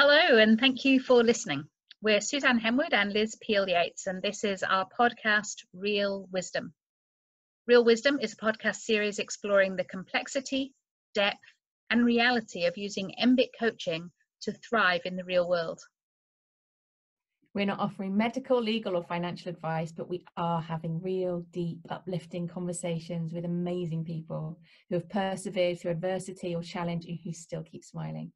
Hello, and thank you for listening. We're Suzanne Henwood and Liz Peel-Yates, and this is our podcast, Real Wisdom. Real Wisdom is a podcast series exploring the complexity, depth, and reality of using mBIT coaching to thrive in the real world. We're not offering medical, legal, or financial advice, but we are having real, deep, uplifting conversations with amazing people who have persevered through adversity or challenge and who still keep smiling.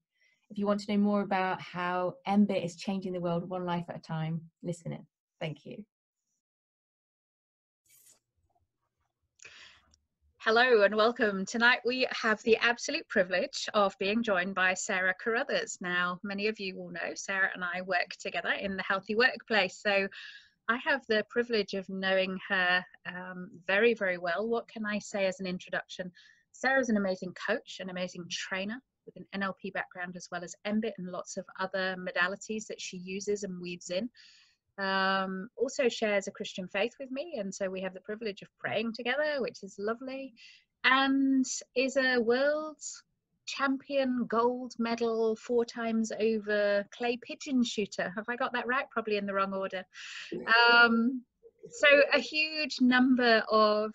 If you want to know more about how mBIT is changing the world one life at a time, listen in. Thank you. Hello and welcome. Tonight we have the absolute privilege of being joined by Sarah Carruthers. Now, many of you will know Sarah and I work together in the Healthy Workplace, so I have the privilege of knowing her very, very well. What can I say as an introduction? Sarah's an amazing coach, an amazing trainer with an NLP background as well as mBIT and lots of other modalities that she uses and weaves in. Also shares a Christian faith with me, and so we have the privilege of praying together, which is lovely, and is a world champion gold medal 4 times over clay pigeon shooter. Have I got that right? Probably in the wrong order. So a huge number of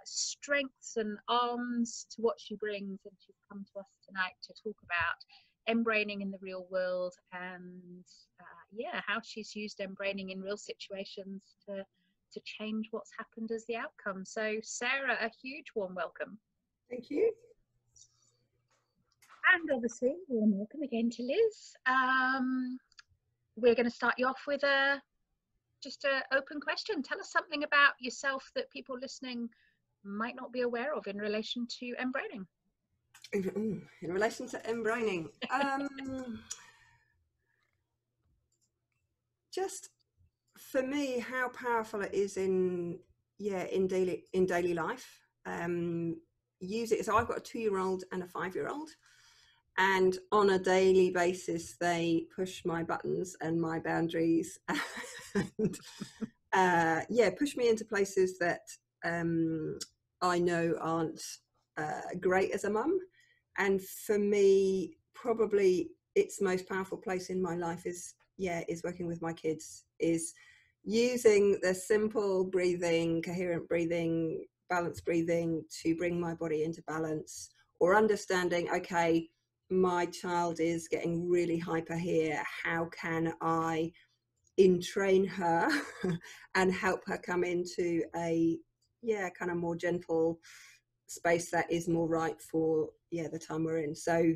strengths and arms to what she brings, and she's come to us tonight to talk about mBraining in the real world and how she's used mBraining in real situations to change what's happened as the outcome. So Sarah, a huge warm welcome. Thank you. And obviously warm welcome again to Liz. We're going to start you off with just an open question. Tell us something about yourself that people listening might not be aware of in relation to mBraining. In relation to mBraining, just for me, how powerful it is in daily life. Use it. So I've got a 2-year-old and a 5-year-old, and on a daily basis they push my buttons and my boundaries, and push me into places that I know aren't great as a mum. And for me, probably its most powerful place in my life is working with my kids, is using the simple breathing, coherent breathing, balanced breathing to bring my body into balance, or understanding, okay, my child is getting really hyper here. How can I entrain her and help her come into a kind of more gentle space that is more right for the time we're in. So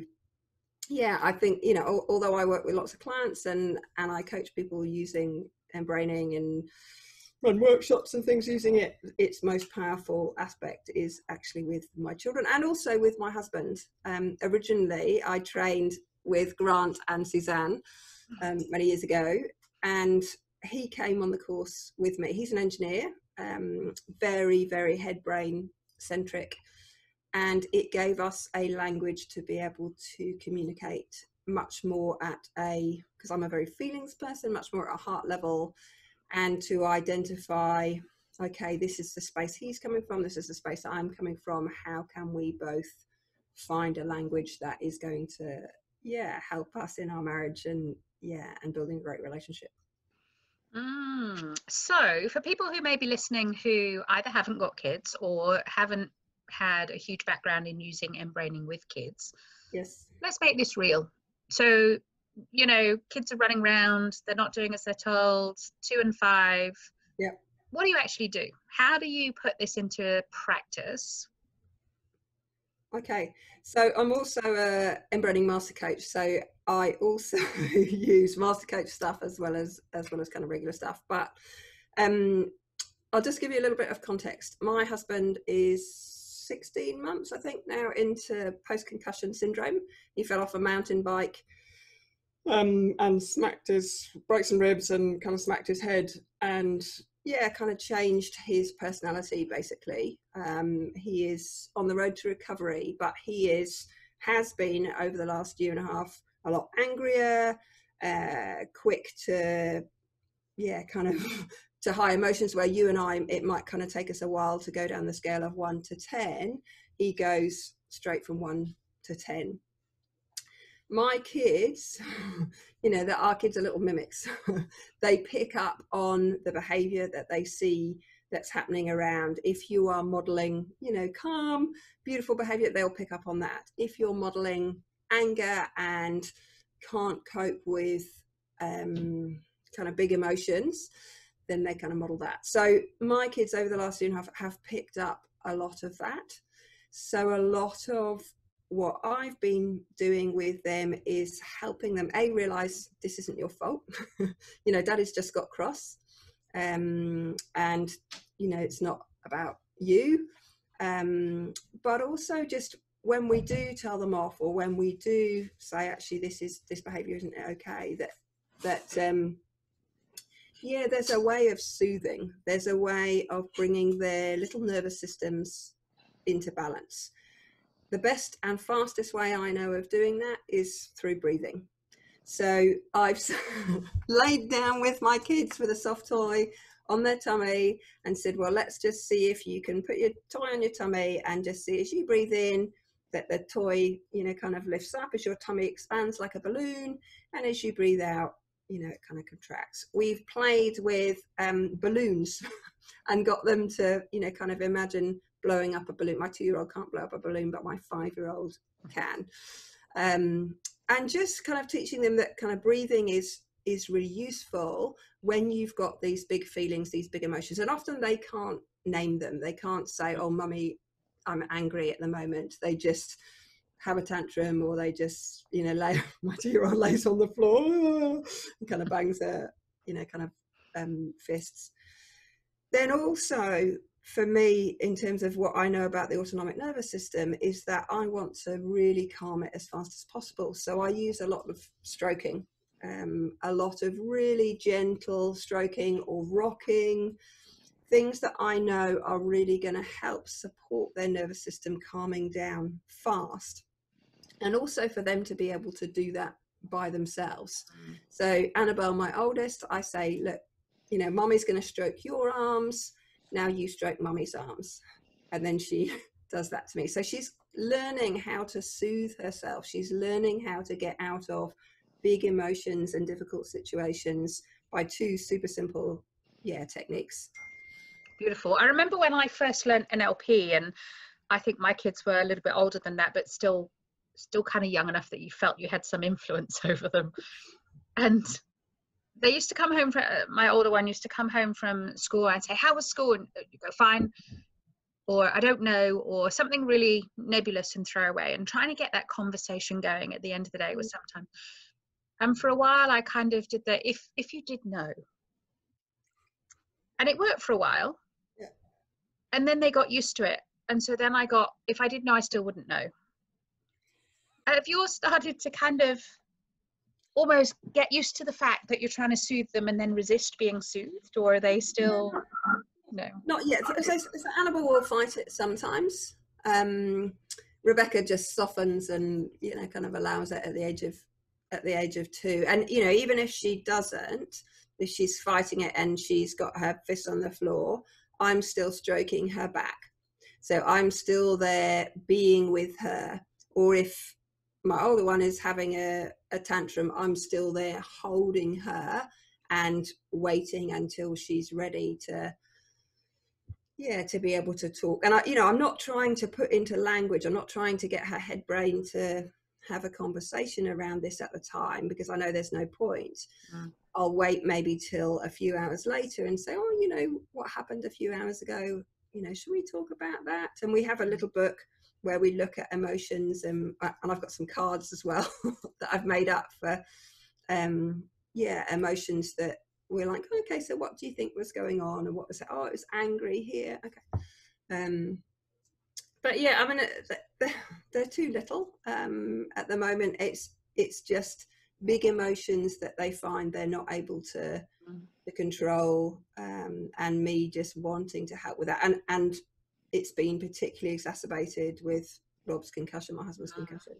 I think, although I work with lots of clients and I coach people using mBraining and run workshops and things using it, its most powerful aspect is actually with my children and also with my husband. Originally I trained with Grant and Suzanne many years ago, and he came on the course with me. He's an engineer, very, very head brain centric, and it gave us a language to be able to communicate much more because I'm a very feelings person, much more at a heart level, and to identify, okay, this is the space he's coming from, this is the space I'm coming from, how can we both find a language that is going to help us in our marriage and building a great relationship. So for people who may be listening who either haven't got kids or haven't had a huge background in using mBraining with kids, yes, let's make this real. So kids are running around, they're not doing as they're told, 2 and 5. Yeah. What do you actually do? How do you put this into practice? Okay, so I'm also a mBraining master coach, so I also use master coach stuff as well as kind of regular stuff. But I'll just give you a little bit of context. My husband is 16 months, I think, now into post-concussion syndrome. He fell off a mountain bike and broke some ribs and kind of smacked his head, and kind of changed his personality basically. He is on the road to recovery, but he has been over the last year and a half a lot angrier, quick to kind of to high emotions, where you and I, it might kind of take us a while to go down the scale of 1 to 10. He goes straight from 1 to 10. my kids, that our kids are little mimics. They pick up on the behavior that they see that's happening around. If you are modeling, calm, beautiful behavior, they'll pick up on that. If you're modeling anger and can't cope with kind of big emotions, then they kind of model that. So my kids over the last year and a half have picked up a lot of that. So a lot of what I've been doing with them is helping them realize this isn't your fault. Daddy's just got cross, and it's not about you. But also just when we do tell them off, or when we do say, actually, this behavior isn't okay, that there's a way of soothing. There's a way of bringing their little nervous systems into balance. The best and fastest way I know of doing that is through breathing. So I've laid down with my kids with a soft toy on their tummy and said, well, let's just see if you can put your toy on your tummy and just see as you breathe in that the toy, kind of lifts up as your tummy expands like a balloon. And as you breathe out, it kind of contracts. We've played with balloons and got them to, kind of imagine blowing up a balloon. My 2-year-old can't blow up a balloon, but my 5-year-old can. And just kind of teaching them that kind of breathing is really useful when you've got these big feelings, these big emotions. And often they can't name them. They can't say, oh, mummy, I'm angry at the moment. They just have a tantrum, or they just, my 2-year-old lays on the floor and kind of bangs her, fists. Then also, for me, in terms of what I know about the autonomic nervous system, is that I want to really calm it as fast as possible. So I use a lot of stroking, a lot of really gentle stroking or rocking, things that I know are really going to help support their nervous system calming down fast. And also for them to be able to do that by themselves. So Annabelle, my oldest, I say, look, mommy's going to stroke your arms. Now you stroke mummy's arms. And then she does that to me. So she's learning how to soothe herself. She's learning how to get out of big emotions and difficult situations by 2 super simple, techniques. Beautiful. I remember when I first learned NLP, and I think my kids were a little bit older than that, but still kind of young enough that you felt you had some influence over them. And they used to come home my older one used to come home from school and say, how was school? And you go, fine, or I don't know, or something really nebulous and throw away, and trying to get that conversation going at the end of the day was sometimes. And for a while I kind of did that, if you did know, and it worked for a while. Yeah. And then they got used to it, and so then I got, if I did know, I still wouldn't know. Have you all started to kind of almost get used to the fact that you're trying to soothe them and then resist being soothed, or are they still no? Not yet. So Annabelle will fight it sometimes. Rebecca just softens and kind of allows it at the age of 2. And even if she doesn't, if she's fighting it and she's got her fist on the floor, I'm still stroking her back. So I'm still there being with her. Or if my older one is having a tantrum, I'm still there holding her and waiting until she's ready to be able to talk. And I'm not trying to put into language, I'm not trying to get her head brain to have a conversation around this at the time, because I know there's no point. I'll wait maybe till a few hours later and say, oh, what happened a few hours ago? Should we talk about that? And we have a little book where we look at emotions, and I've got some cards as well that I've made up for emotions that we're like, okay, so what do you think was going on, and what was it? Oh, it was angry here. Okay. But yeah, I mean, they're too little at the moment. It's just big emotions that they find they're not able to control, and me just wanting to help with that. And it's been particularly exacerbated with Rob's concussion, my husband's concussion.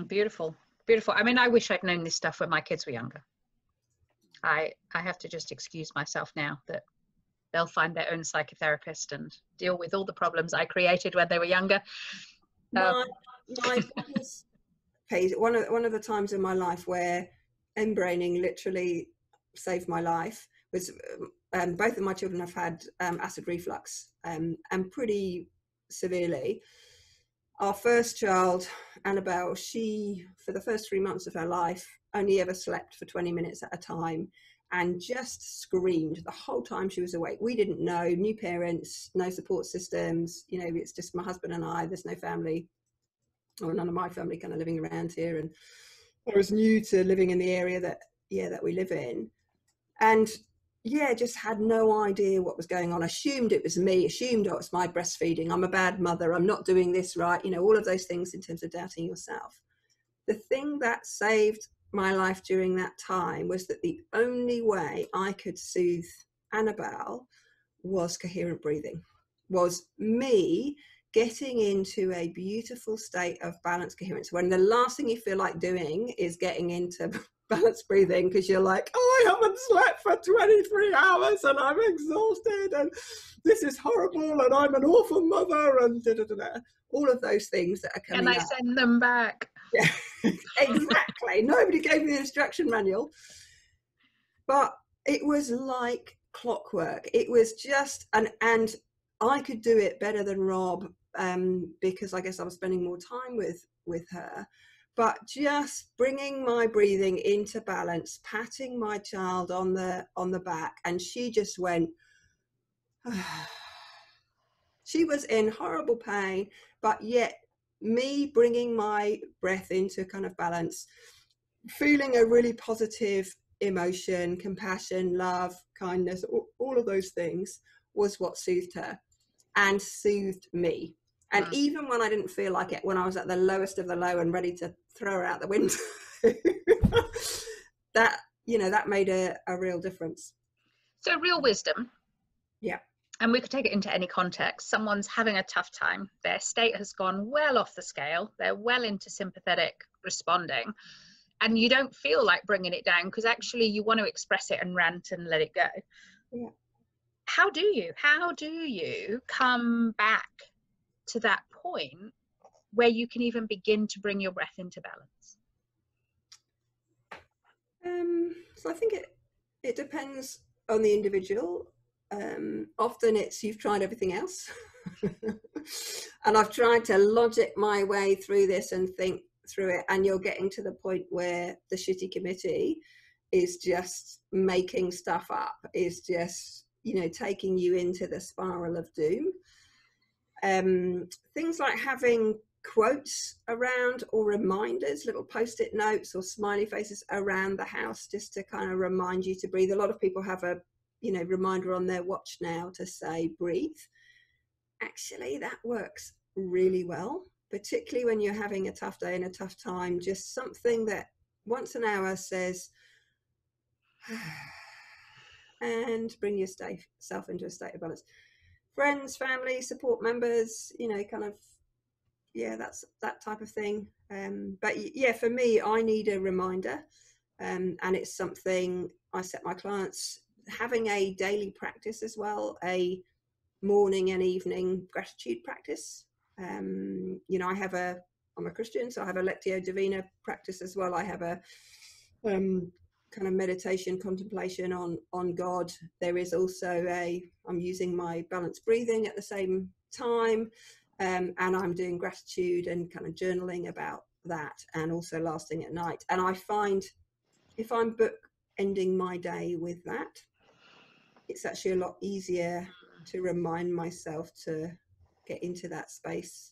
Beautiful. I mean, I wish I'd known this stuff when my kids were younger. I have to just excuse myself now that they'll find their own psychotherapist and deal with all the problems I created when they were younger. My one of the times in my life where mBraining literally saved my life was both of my children have had acid reflux, and pretty severely. Our first child, Annabelle, she, for the first 3 months of her life, only ever slept for 20 minutes at a time and just screamed the whole time she was awake. We didn't know, new parents, no support systems, you know, it's just my husband and I, there's no family, or none of my family kind of living around here. And I was new to living in the area that we live in. And just had no idea what was going on. Assumed it was me, assumed, oh, it's my breastfeeding, I'm a bad mother, I'm not doing this right, you know, all of those things in terms of doubting yourself. The thing that saved my life during that time was that the only way I could soothe Annabelle was coherent breathing, was me getting into a beautiful state of balanced coherence, when the last thing you feel like doing is getting into balanced breathing, because you're like, oh, I haven't slept for 23 hours and I'm exhausted and this is horrible and I'm an awful mother and all of those things that are coming up. And I send them back. Yeah, exactly. Nobody gave me the instruction manual, but it was like clockwork. It was just, and I could do it better than Rob, because I guess I was spending more time with her. But just bringing my breathing into balance, patting my child on the back, and she just went. She was in horrible pain, but yet me bringing my breath into kind of balance, feeling a really positive emotion, compassion, love, kindness, all of those things was what soothed her and soothed me. And even when I didn't feel like it, when I was at the lowest of the low and ready to throw her out the window, that made a real difference. So real wisdom. Yeah. And we could take it into any context. Someone's having a tough time. Their state has gone well off the scale. They're well into sympathetic responding. And you don't feel like bringing it down, because actually you want to express it and rant and let it go. Yeah. How do you come back to that point where you can even begin to bring your breath into balance? So I think it depends on the individual. Often it's you've tried everything else and I've tried to logic my way through this and think through it, and you're getting to the point where the shitty committee is just making stuff up, is just, taking you into the spiral of doom. Things like having quotes around, or reminders, little post-it notes or smiley faces around the house, just to kind of remind you to breathe. A lot of people have a reminder on their watch now to say breathe. Actually, that works really well, particularly when you're having a tough day and a tough time. Just something that once an hour says, and bring yourself into a state of balance. Friends, family, support members, that's that type of thing. But yeah, for me, I need a reminder, and it's something I set my clients, having a daily practice as well, a morning and evening gratitude practice. I'm a Christian, so I have a Lectio Divina practice as well. I have a kind of meditation, contemplation on God. There is also I'm using my balanced breathing at the same time, and I'm doing gratitude and kind of journaling about that, and also lasting at night. And I find if I'm ending my day with that, it's actually a lot easier to remind myself to get into that space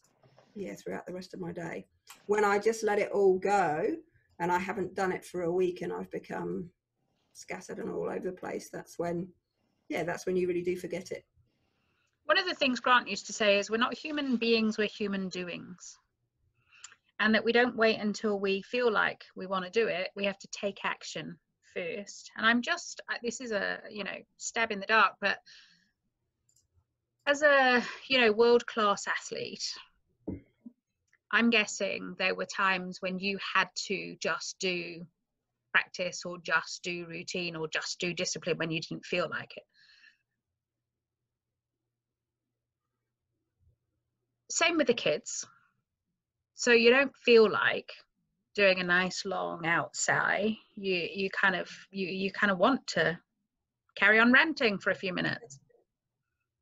throughout the rest of my day. When I just let it all go and I haven't done it for a week and I've become scattered and all over the place, that's when you really do forget it. One of the things Grant used to say is, we're not human beings, we're human doings. And that we don't wait until we feel like we want to do it. We have to take action first. And this is a, stab in the dark, but as a, world-class athlete, I'm guessing there were times when you had to just do practice, or just do routine, or just do discipline when you didn't feel like it. Same with the kids. So you don't feel like doing a nice long outside, you kind of want to carry on ranting for a few minutes.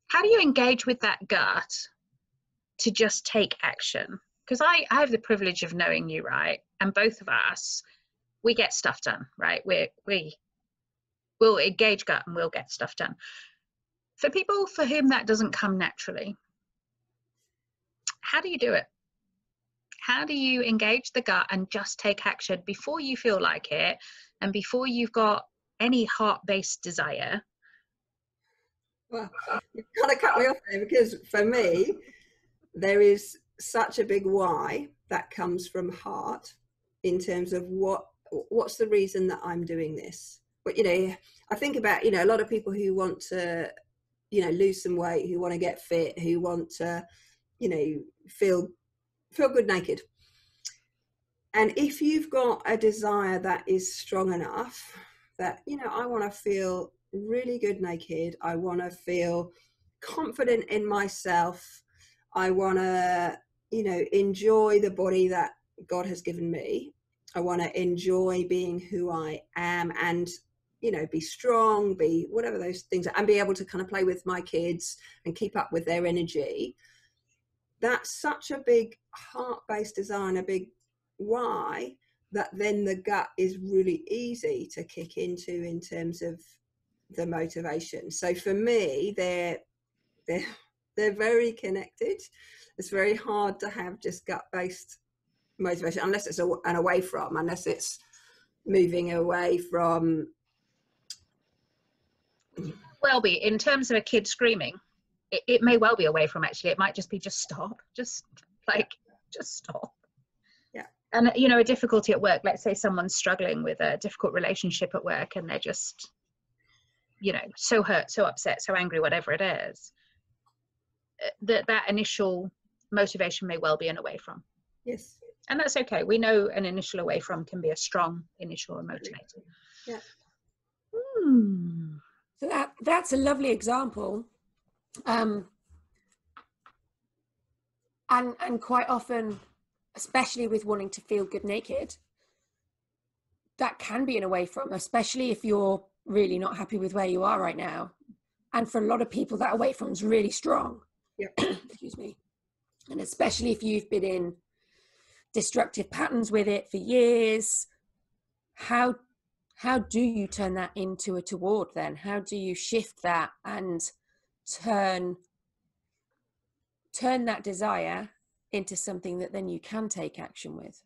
How do you engage with that gut to just take action? Because I have the privilege of knowing you, right? And both of us, we get stuff done, right? We'll engage gut and we'll get stuff done. For people for whom that doesn't come naturally, how do you do it? How do you engage the gut and just take action before you feel like it and before you've got any heart-based desire? Well, you kind of cut me off there, because for me, there is such a big why that comes from heart, in terms of what's the reason that I'm doing this. But, you know, I think about, you know, a lot of people who want to, you know, lose some weight, who want to get fit, who want to, you know, feel good naked. And if you've got a desire that is strong enough that, you know, I want to feel really good naked, I want to feel confident in myself, I want to, you know, enjoy the body that God has given me, I want to enjoy being who I am, and, you know, be strong, be whatever those things are, and be able to kind of play with my kids and keep up with their energy. That's such a big heart-based desire and a big why, that then the gut is really easy to kick into in terms of the motivation. So for me, they're very connected. It's very hard to have just gut-based motivation unless it's an away from, unless it's moving away from. Well, be in terms of a kid screaming, it may well be away from, actually. It might just be just stop, just stop. Yeah. And, you know, a difficulty at work, let's say someone's struggling with a difficult relationship at work and they're just, you know, so hurt, so upset, so angry, whatever it is, that initial motivation may well be an away from. Yes. And that's okay. We know an initial away from can be a strong initial motivator. Yeah. So that's a lovely example. And quite often, especially with wanting to feel good naked, that can be an away from, especially if you're really not happy with where you are right now. And for a lot of people, that away from is really strong. Yeah. Excuse me. And especially if you've been in destructive patterns with it for years, how do you turn that into a toward then? How do you shift that and turn that desire into something that then you can take action with?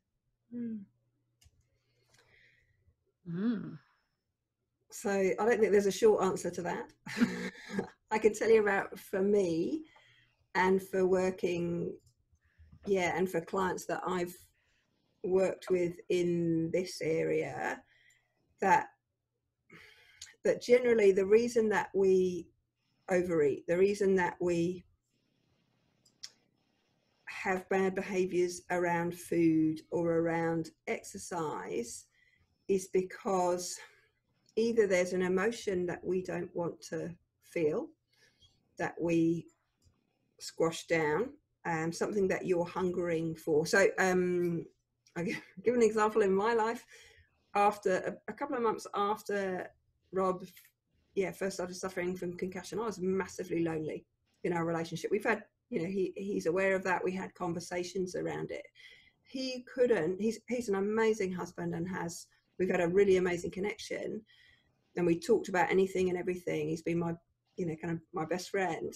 So I don't think there's a short answer to that. I can tell you about, for me, and for working, and for clients that I've worked with in this area, that generally the reason that we overeat, the reason that we have bad behaviors around food or around exercise, is because either there's an emotion that we don't want to feel, that we squash down, something that you're hungering for. So I'll give an example in my life. After a couple of months after Rob first started suffering from concussion, I was massively lonely in our relationship. We've had, you know, he's aware of that. We had conversations around it. He's an amazing husband, and we've had a really amazing connection, and we talked about anything and everything. He's been my, you know, kind of my best friend,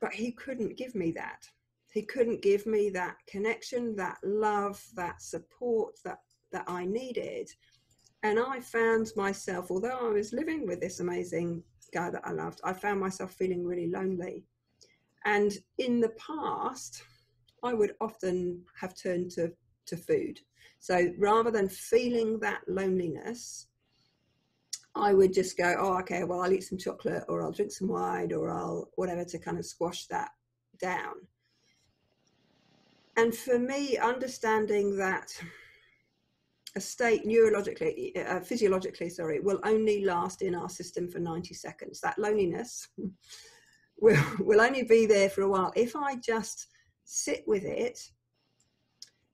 but he couldn't give me that. He couldn't give me that connection, that love, that support that I needed. And I found myself, although I was living with this amazing guy that I loved, I found myself feeling really lonely. And in the past, I would often have turned to food. So rather than feeling that loneliness, I would just go, oh, okay, well, I'll eat some chocolate, or I'll drink some wine, or I'll whatever, to kind of squash that down. And for me, understanding that a state physiologically, will only last in our system for 90 seconds. That loneliness will only be there for a while. If I just sit with it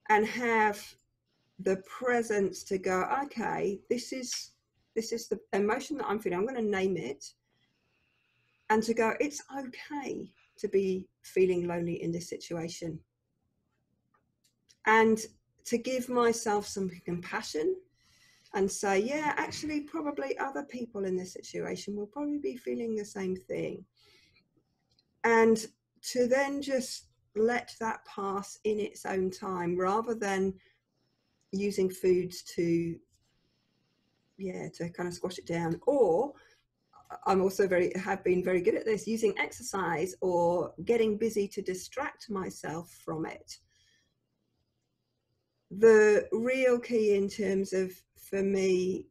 and have the presence to go, okay, this is the emotion that I'm feeling. I'm going to name it, and to go, it's okay to be feeling lonely in this situation, and to give myself some compassion and say, yeah, actually, probably other people in this situation will probably be feeling the same thing. And to then just let that pass in its own time, rather than using foods to kind of squash it down. Or I'm also have been very good at this, using exercise or getting busy to distract myself from it. The real key in terms of, for me,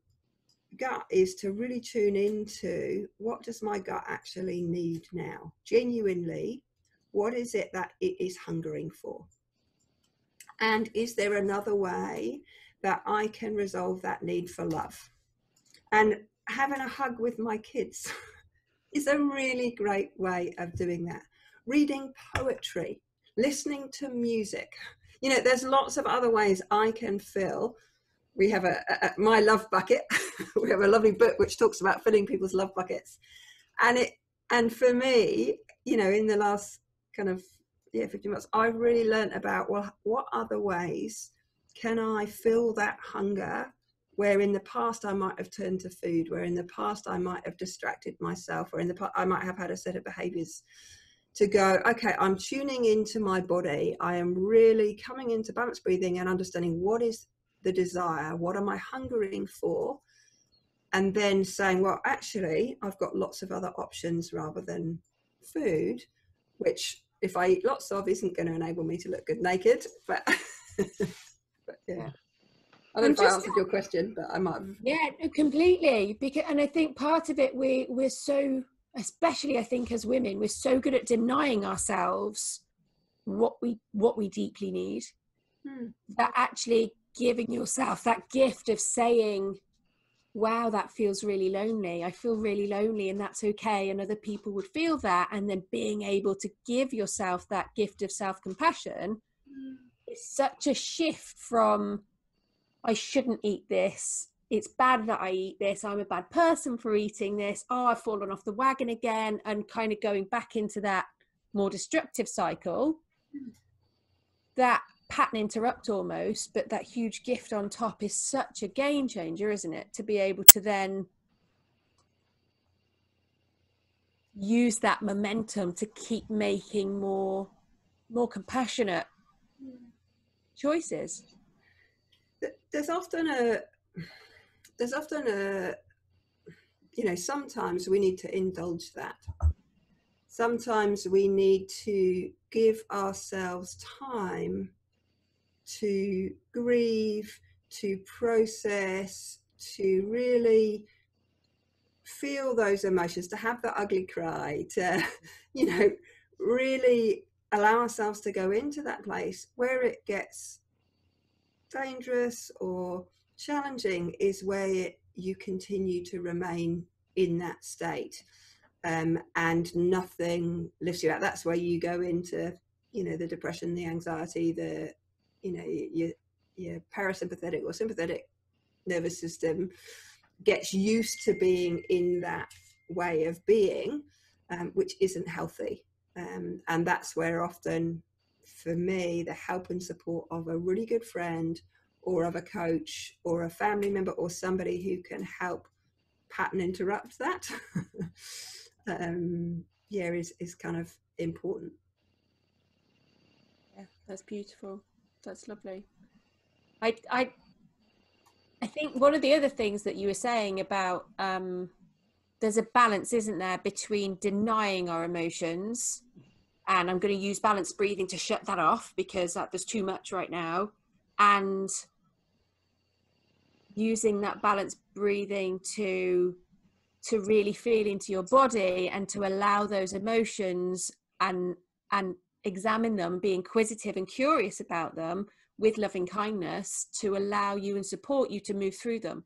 gut, is to really tune into, what does my gut actually need now? Genuinely, what is it that it is hungering for? And is there another way that I can resolve that need for love? And having a hug with my kids is a really great way of doing that. Reading poetry, listening to music. You know, there's lots of other ways I can fill. We have my love bucket. We have a lovely book which talks about filling people's love buckets. And for me, you know, in the last kind of 15 months, I've really learned about, well, what other ways can I fill that hunger, where in the past I might have turned to food, where in the past I might have distracted myself, or in the past I might have had a set of behaviors, to go, okay, I'm tuning into my body. I am really coming into balanced breathing and understanding what is the desire, what am I hungering for? And then saying, well, actually, I've got lots of other options rather than food, which if I eat lots of isn't going to enable me to look good naked. But, but yeah. I don't know if I answered your question, but I might have. Yeah, completely. And I think part of it, we're so, especially I think as women, we're so good at denying ourselves what we deeply need. That actually giving yourself that gift of saying, wow, that feels really lonely. I feel really lonely, and that's okay. And other people would feel that. And then being able to give yourself that gift of self-compassion is such a shift from, I shouldn't eat this. It's bad that I eat this. I'm a bad person for eating this. Oh, I've fallen off the wagon again, and kind of going back into that more destructive cycle. That pattern interrupt almost, but that huge gift on top is such a game changer, isn't it? To be able to then use that momentum to keep making more compassionate choices. There's often a, you know, sometimes we need to indulge that. Sometimes we need to give ourselves time to grieve, to process, to really feel those emotions, to have the ugly cry, to, you know, really allow ourselves to go into that place. Where it gets dangerous or challenging is where you continue to remain in that state, and nothing lifts you out. That's where you go into, you know, the depression, the anxiety, the, you know, your parasympathetic or sympathetic nervous system gets used to being in that way of being, which isn't healthy. And that's where often, for me, the help and support of a really good friend or of a coach or a family member or somebody who can help pattern interrupt that is kind of important. Yeah, that's beautiful. That's lovely. I think one of the other things that you were saying about there's a balance, isn't there, between denying our emotions, and I'm going to use balanced breathing to shut that off because there's too much right now, and using that balanced breathing to really feel into your body and to allow those emotions and examine them, be inquisitive and curious about them with loving kindness, to allow you and support you to move through them,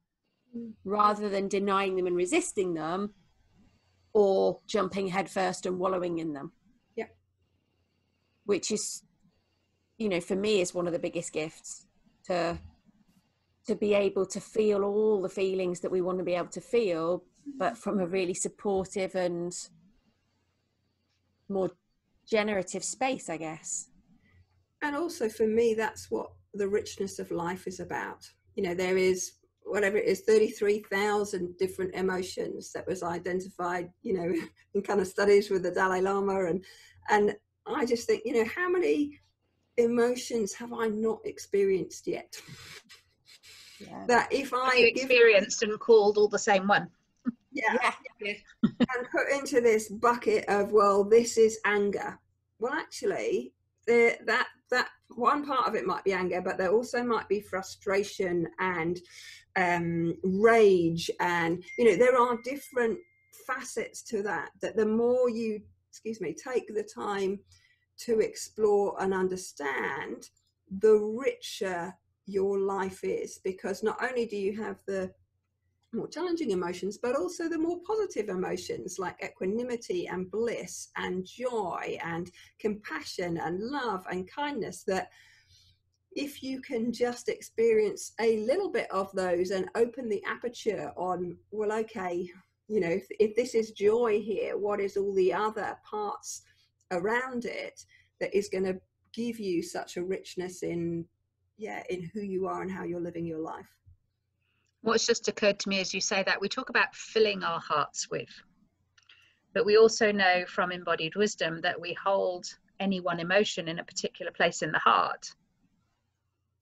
rather than denying them and resisting them, or jumping headfirst and wallowing in them. Yeah. Which is, you know, for me, is one of the biggest gifts, to to be able to feel all the feelings that we want to be able to feel, but from a really supportive and more generative space, I guess. And also for me, that's what the richness of life is about. You know, there is, whatever it is, 33,000 different emotions that was identified, you know, in kind of studies with the Dalai Lama. And I just think, you know, how many emotions have I not experienced yet? Yeah. That if I experienced and called all the same one. Yeah. And put into this bucket of, well, this is anger. Well, actually, that one part of it might be anger, but there also might be frustration and rage, and you know, there are different facets to that the more you take the time to explore and understand, the richer your life is, because not only do you have the more challenging emotions, but also the more positive emotions like equanimity and bliss and joy and compassion and love and kindness, that if you can just experience a little bit of those and open the aperture on, well, okay, you know, if this is joy here, what is all the other parts around it that is going to give you such a richness in who you are and how you're living your life. What's just occurred to me as you say that, we talk about filling our hearts with, but we also know from embodied wisdom that we hold any one emotion in a particular place in the heart.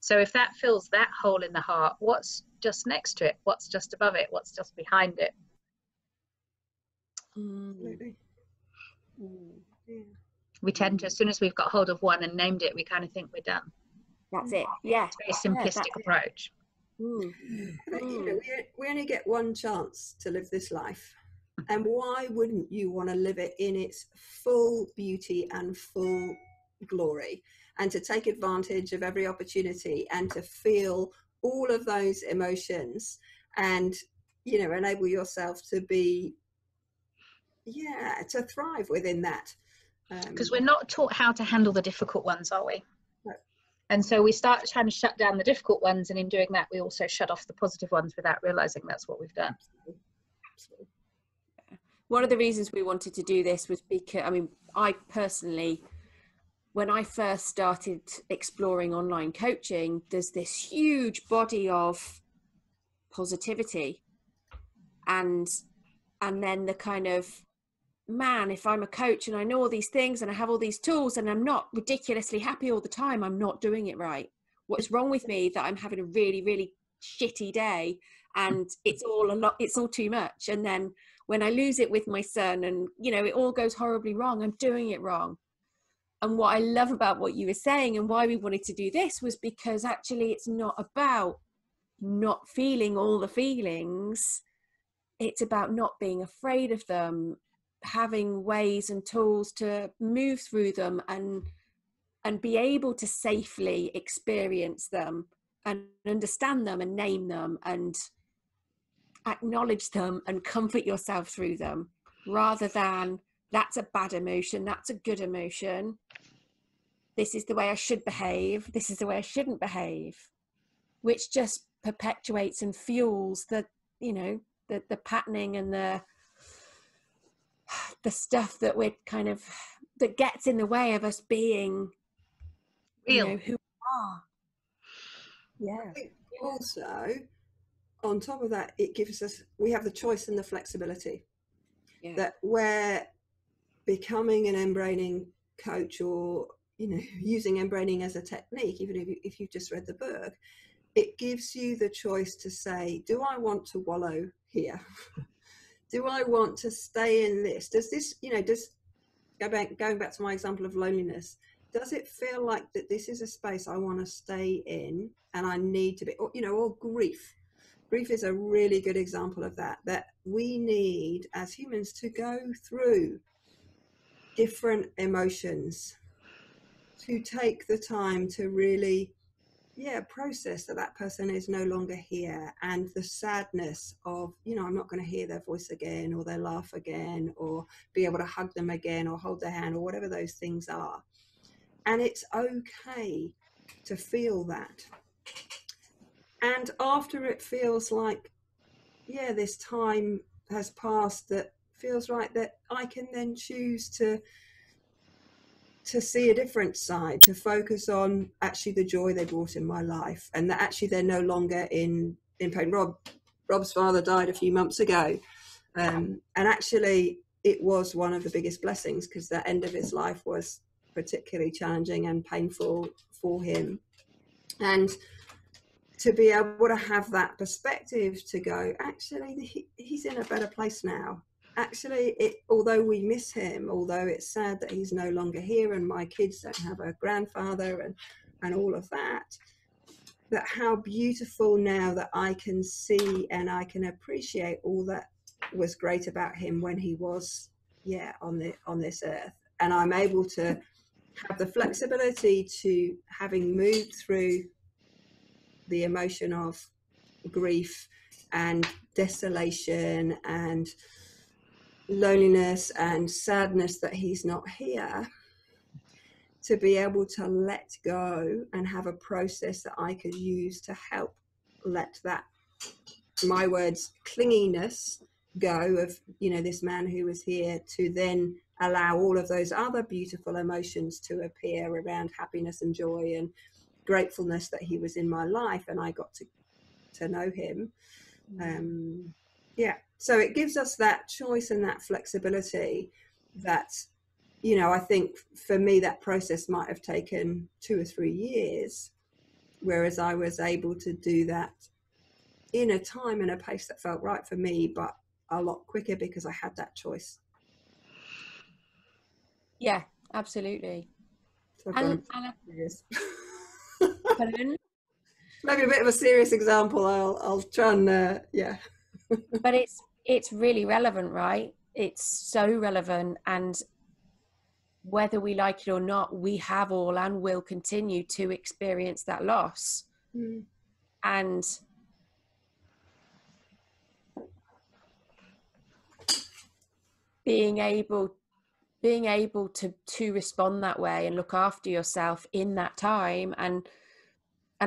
So if that fills that hole in the heart, what's just next to it? What's just above it? What's just behind it? Absolutely. Yeah. We tend to, as soon as we've got hold of one and named it, we kind of think we're done. That's it. Yeah. It's a very simplistic approach. You know, we only get one chance to live this life, and why wouldn't you want to live it in its full beauty and full glory, and to take advantage of every opportunity and to feel all of those emotions, and you know, enable yourself to be to thrive within that, because we're not taught how to handle the difficult ones, are we? No. And so we start trying to shut down the difficult ones, and in doing that we also shut off the positive ones without realizing that's what we've done. Absolutely. One of the reasons we wanted to do this was because, I mean, I personally, when I first started exploring online coaching, there's this huge body of positivity, and then the kind of, man, if I'm a coach and I know all these things and I have all these tools and I'm not ridiculously happy all the time, I'm not doing it right. What's wrong with me that I'm having a really, really shitty day and it's all too much. And then when I lose it with my son and, you know, it all goes horribly wrong, I'm doing it wrong. And what I love about what you were saying and why we wanted to do this was because actually it's not about not feeling all the feelings. It's about not being afraid of them, having ways and tools to move through them and be able to safely experience them and understand them and name them and acknowledge them and comfort yourself through them, rather than that's a bad emotion, that's a good emotion, this is the way I should behave, this is the way I shouldn't behave, which just perpetuates and fuels the, you know, the patterning and the stuff that we're kind of, that gets in the way of us being Real. You know, who we are. Yeah. I think also, on top of that, it gives us, we have the choice and the flexibility. Yeah. That we're becoming an mBraining coach, or, you know, using mBraining as a technique, even if you've just read the book, it gives you the choice to say, do I want to wallow here? Do I want to stay in this? Does this, you know, going back to my example of loneliness, does it feel like that this is a space I want to stay in and I need to be, or, you know, or grief? Grief is a really good example of that we need as humans to go through different emotions, to take the time to really process that person is no longer here, and the sadness of, you know, I'm not going to hear their voice again, or their laugh again, or be able to hug them again, or hold their hand, or whatever those things are. And it's okay to feel that. And after it feels like, yeah, this time has passed, that feels right, that I can then choose to see a different side, to focus on actually the joy they brought in my life, and that actually they're no longer in pain. Rob's father died a few months ago, and actually it was one of the biggest blessings, because the end of his life was particularly challenging and painful for him. And to be able to have that perspective to go, actually he's in a better place now. Actually, although we miss him, although it's sad that he's no longer here and my kids don't have a grandfather and all of that, that how beautiful now that I can see and I can appreciate all that was great about him when he was, yeah, on this earth. And I'm able to have the flexibility to, having moved through the emotion of grief and desolation and loneliness and sadness that he's not here, to be able to let go and have a process that I could use to help let that, my words, clinginess go of, you know, this man who was here, to then allow all of those other beautiful emotions to appear around happiness and joy and gratefulness that he was in my life and I got to know him. Yeah, so it gives us that choice and that flexibility that, you know, I think for me that process might have taken 2 or 3 years, whereas I was able to do that in a time and a pace that felt right for me, but a lot quicker because I had that choice. Yeah, absolutely. So maybe a bit of a serious example. I'll try and yeah. But it's really relevant, right? It's so relevant, and whether we like it or not, we have all and will continue to experience that loss. And being able to respond that way and look after yourself in that time, and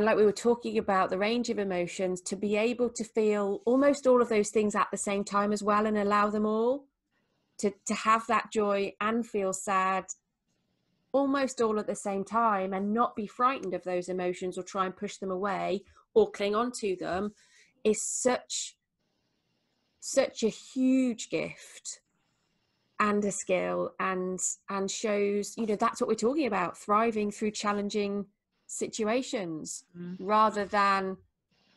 like we were talking about, the range of emotions, to be able to feel almost all of those things at the same time as well, and allow them all to have that joy and feel sad almost all at the same time, and not be frightened of those emotions or try and push them away or cling on to them, is such a huge gift and a skill, and shows, you know, that's what we're talking about, thriving through challenging situations, rather than,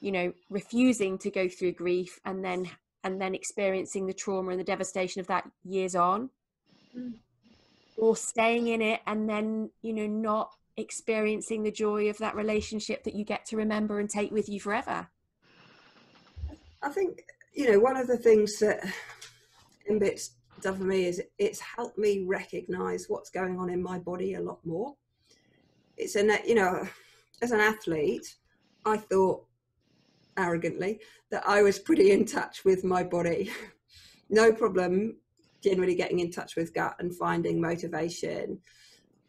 you know, refusing to go through grief and then experiencing the trauma and the devastation of that years on, or staying in it and then, you know, not experiencing the joy of that relationship that you get to remember and take with you forever. I think, you know, one of the things that mBIT's done for me is it's helped me recognize what's going on in my body a lot more. It's you know, as an athlete, I thought arrogantly that I was pretty in touch with my body. No problem generally getting in touch with gut and finding motivation.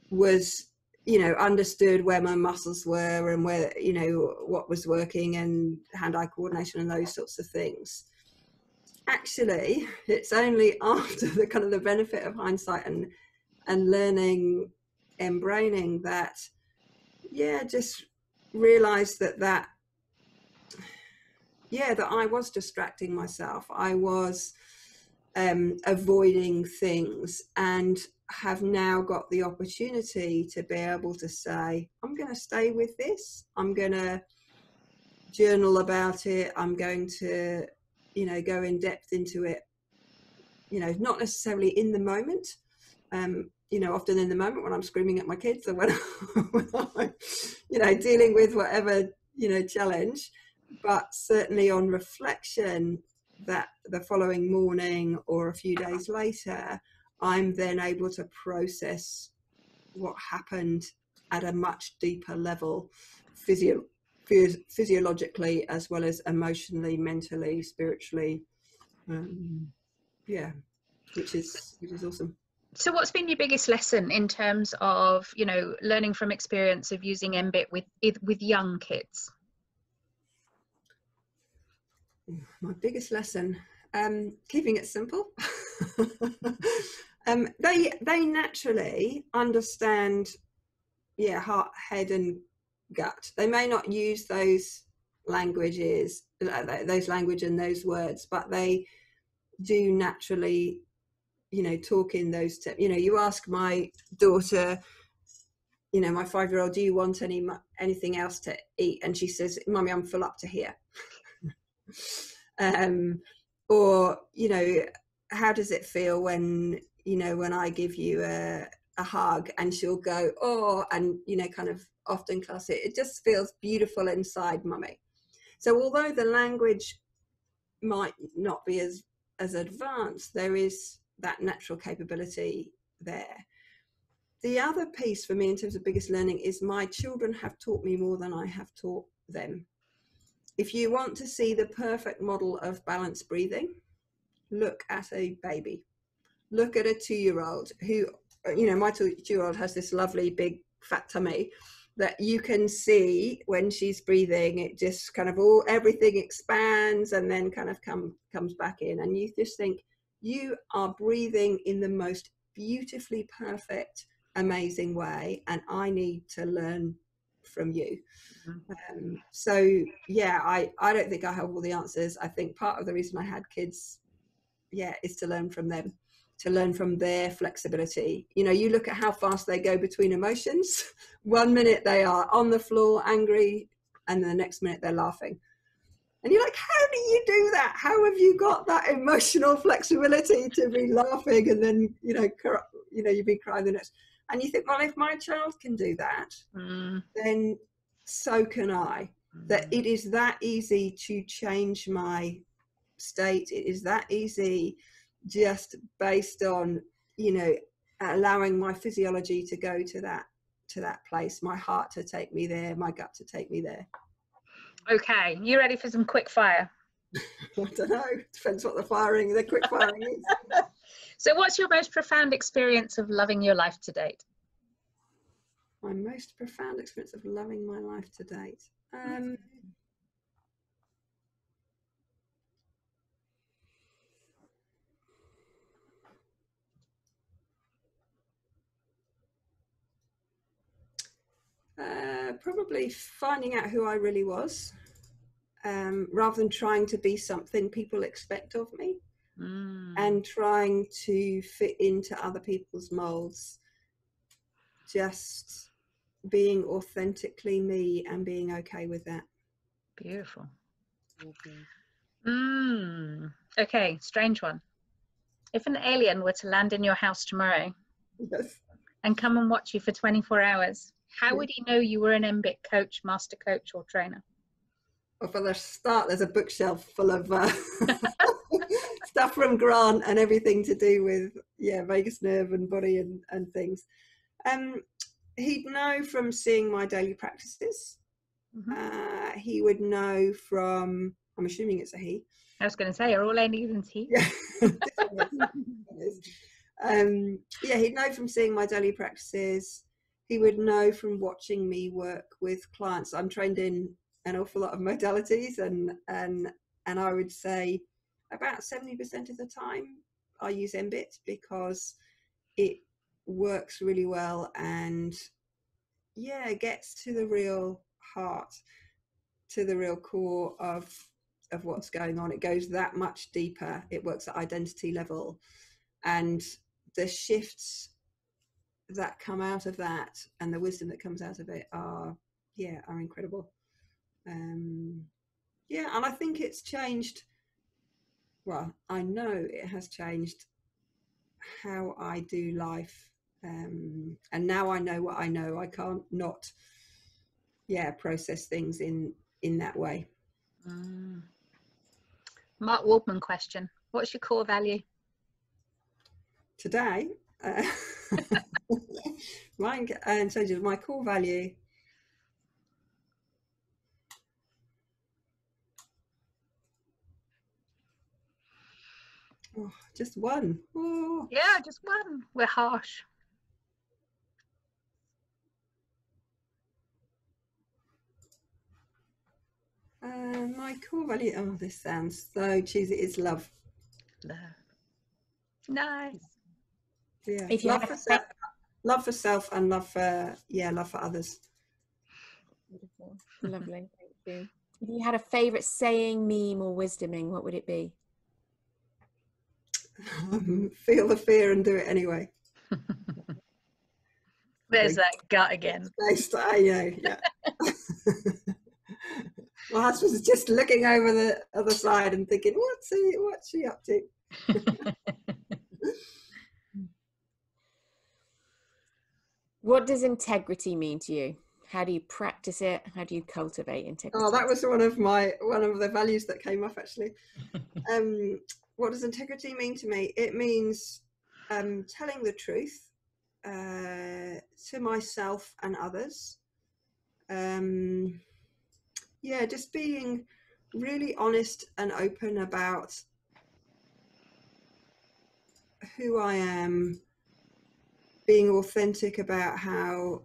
Was, you know, understood where my muscles were and where, you know, what was working, and hand-eye coordination and those sorts of things. Actually, it's only after the kind of the benefit of hindsight and learning mBraining that, yeah, just realized that I was distracting myself. I was avoiding things, and have now got the opportunity to be able to say, I'm going to stay with this. I'm going to journal about it. I'm going to, you know, go in depth into it, you know, not necessarily in the moment. You know, often in the moment when I'm screaming at my kids, or when I'm, you know, dealing with whatever, you know, challenge, but certainly on reflection, that the following morning or a few days later, I'm then able to process what happened at a much deeper level, physiologically, as well as emotionally, mentally, spiritually. Yeah, which is awesome. So what's been your biggest lesson in terms of, you know, learning from experience of using mBIT with young kids? My biggest lesson, keeping it simple. They naturally understand, heart, head and gut. They may not use those languages, those language and those words, but they do naturally, talk in those terms. You ask my daughter, my 5-year-old, do you want anything else to eat? And she says, Mummy, I'm full up to here. Or, how does it feel when, when I give you a hug? And she'll go, oh, and, kind of often class it just feels beautiful inside, Mummy. So although the language might not be as advanced, there is that natural capability there. The other piece for me in terms of biggest learning is my children have taught me more than I have taught them. If you want to see the perfect model of balanced breathing, look at a baby. Look at a 2-year-old who, my 2-year-old has this lovely big fat tummy that you can see when she's breathing, it just kind of everything expands and then kind of comes back in. And you just think, you are breathing in the most beautifully perfect, amazing way, and I need to learn from you. So yeah, I don't think I have all the answers. I think part of the reason I had kids, is to learn from them, to learn from their flexibility. You look at how fast they go between emotions. 1 minute they are on the floor angry, and then the next minute they're laughing. And you're like, how do you do that? How have you got that emotional flexibility to be laughing and then, you'd be crying the next? And you think, well, if my child can do that, then so can I. That it is that easy to change my state. It is that easy, just based on, allowing my physiology to go to that place, my heart to take me there, my gut to take me there. Okay, you ready for some quick fire? I don't know, depends what the quick firing is. So what's your most profound experience of loving your life to date? My most profound experience of loving my life to date. Probably finding out who I really was, rather than trying to be something people expect of me, and trying to fit into other people's molds. Just being authentically me and being okay with that. Beautiful. Okay, strange one. If an alien were to land in your house tomorrow, Yes. and come and watch you for 24 hours, how would he know you were an mBIT coach, master coach or trainer? Well, for the start, there's a bookshelf full of stuff from Grant and everything to do with vagus nerve and body and things. He'd know from seeing my daily practices. He would know from, I'm assuming it's a he. I was going to say, are all aliens he? He'd know from seeing my daily practices. He would know from watching me work with clients. I'm trained in an awful lot of modalities, and I would say about 70% of the time I use mBIT because it works really well and gets to the real heart, to the real core of what's going on. It goes that much deeper. It works at identity level, and the shifts that come out of that and the wisdom that comes out of it are incredible. And I think it's changed. Well, I know it has changed how I do life. And now I know what I know. I can't not process things in that way. Mark Waldman question. What's your core value? Today, my core value. Oh, just one. Oh. Yeah, just one. We're harsh. My core value, oh, this sounds so cheesy, is love. Love. Nice. Yeah, If you love had for a self, love for self, and love for others. Beautiful. Lovely. Thank you. If you had a favorite saying, meme, or wisdoming, what would it be? Feel the fear and do it anyway. There's that gut again. I know, yeah. My husband's just looking over the other side and thinking, what's she up to? What does integrity mean to you? How do you practice it? How do you cultivate integrity? Oh, that was one of the values that came up, actually. What does integrity mean to me? It means telling the truth to myself and others. Yeah, just being really honest and open about who I am, being authentic about how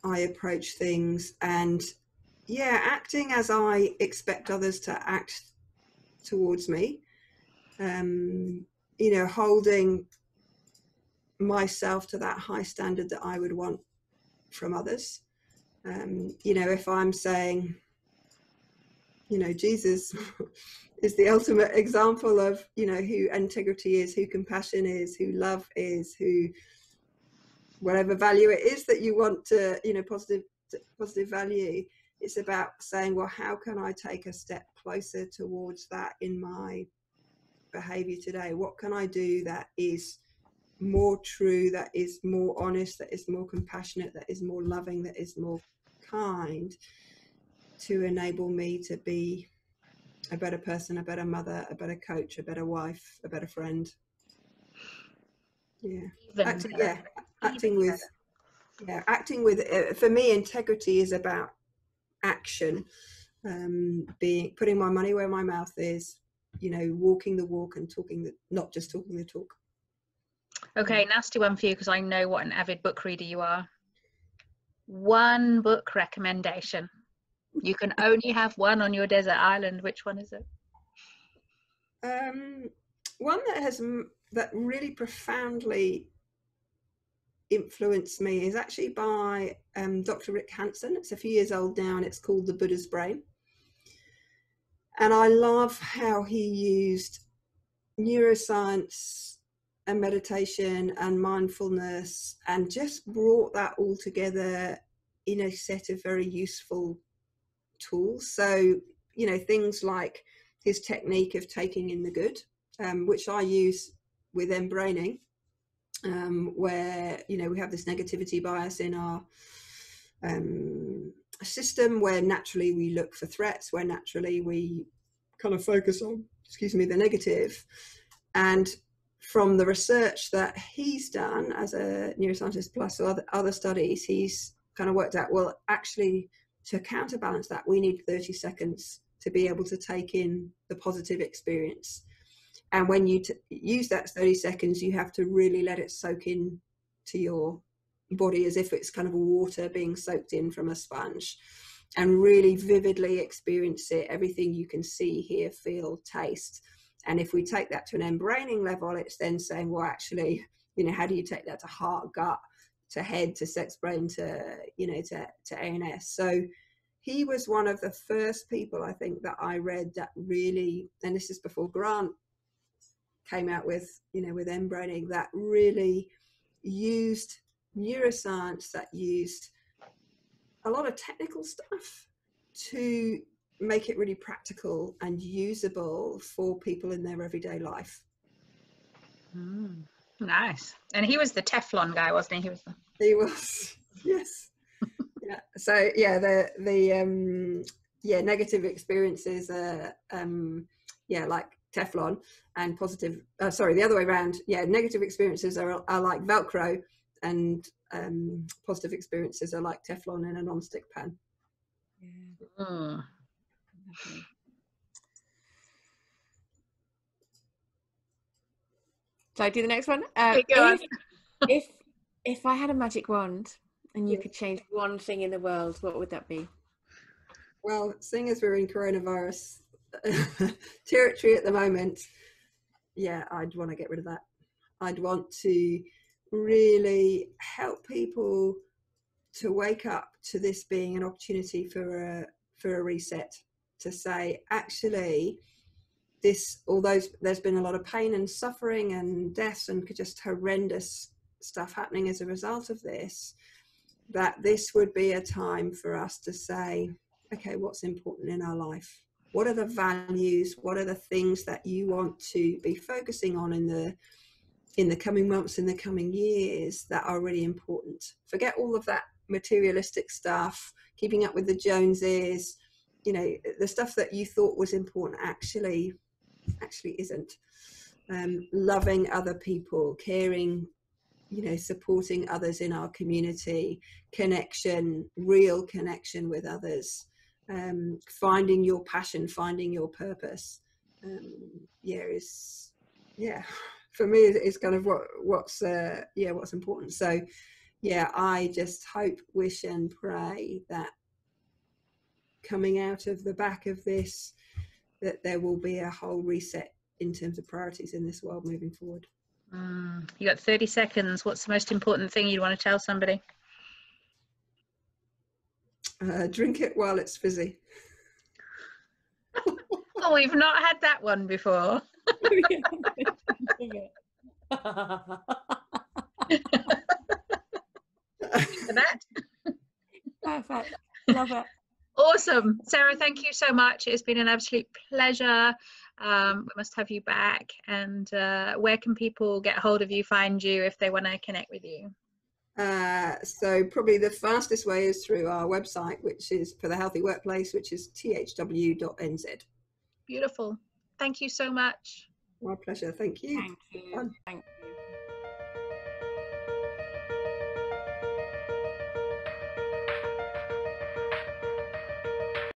I approach things, and yeah, acting as I expect others to act towards me. You know, holding myself to that high standard that I would want from others. You know, if I'm saying, you know, Jesus is the ultimate example of, you know, who integrity is, who compassion is, who love is, who whatever value it is that you want to, you know, positive value. It's about saying, well, how can I take a step closer towards that in my behavior today? What can I do that is more true, that is more honest, that is more compassionate, that is more loving, that is more kind, to enable me to be a better person, a better mother, a better coach, a better wife, a better friend. Yeah. Acting with for me, integrity is about action, putting my money where my mouth is, you know, walking the walk and not just talking the talk. Okay, nasty one for you, because I know what an avid book reader you are. One book recommendation. You can only have one on your desert island. Which one is it? One that really profoundly influenced me is actually by Dr. Rick Hanson. It's a few years old now, and it's called The Buddha's Brain. And I love how he used neuroscience and meditation and mindfulness and just brought that all together in a set of very useful tools. So, you know, things like his technique of taking in the good, which I use with mBraining, where, you know, we have this negativity bias in our system, where naturally we look for threats, where naturally we kind of focus on, the negative. And from the research that he's done as a neuroscientist, plus other studies, he's kind of worked out, well, actually, to counterbalance that, we need 30 seconds to be able to take in the positive experience. And when you use that 30 seconds, you have to really let it soak in to your body, as if it's kind of water being soaked in from a sponge, and really vividly experience it, everything you can see, hear, feel, taste. And if we take that to an mBraining level, it's then saying, well, actually, you know, how do you take that to heart, gut, to head, to sex brain, to, you know, to ANS? So he was one of the first people, I think, that I read that really, and this is before Grant came out with, you know, with mBraining, that really used neuroscience, that used a lot of technical stuff to make it really practical and usable for people in their everyday life. Nice. And he was the Teflon guy, wasn't he? He was, yes. Yeah. So yeah, the negative experiences are like Teflon, and positive, the other way around. Yeah, negative experiences are like Velcro, and positive experiences are like Teflon in a non-stick pan. Yeah. Shall I do the next one? If I had a magic wand and you could change one thing in the world, what would that be? Well, seeing as we're in coronavirus territory at the moment, yeah, I'd want to get rid of that. I'd want to really help people to wake up to this being an opportunity for a reset, to say, actually, although there's been a lot of pain and suffering and deaths and just horrendous stuff happening as a result of this, that this would be a time for us to say, okay, what's important in our life? What are the values? What are the things that you want to be focusing on in the coming months, in the coming years, that are really important? Forget all of that materialistic stuff, keeping up with the Joneses, you know, the stuff that you thought was important actually isn't. Loving other people, caring, you know, supporting others in our community, connection, real connection with others, finding your passion, finding your purpose. For me, it's kind of what's important. So yeah, I just hope, wish and pray that coming out of the back of this, that there will be a whole reset in terms of priorities in this world moving forward. You got 30 seconds. What's the most important thing you'd want to tell somebody? Drink it while it's fizzy. Oh, we've not had that one before. For that. Perfect. Love it. Awesome. Sarah, thank you so much. It's been an absolute pleasure. We must have you back. And where can people get hold of you, find you, if they want to connect with you? So probably the fastest way is through our website, which is for the Healthy Workplace, which is thw.nz. Beautiful. Thank you so much. My pleasure. Thank you. Thank you. Thank you.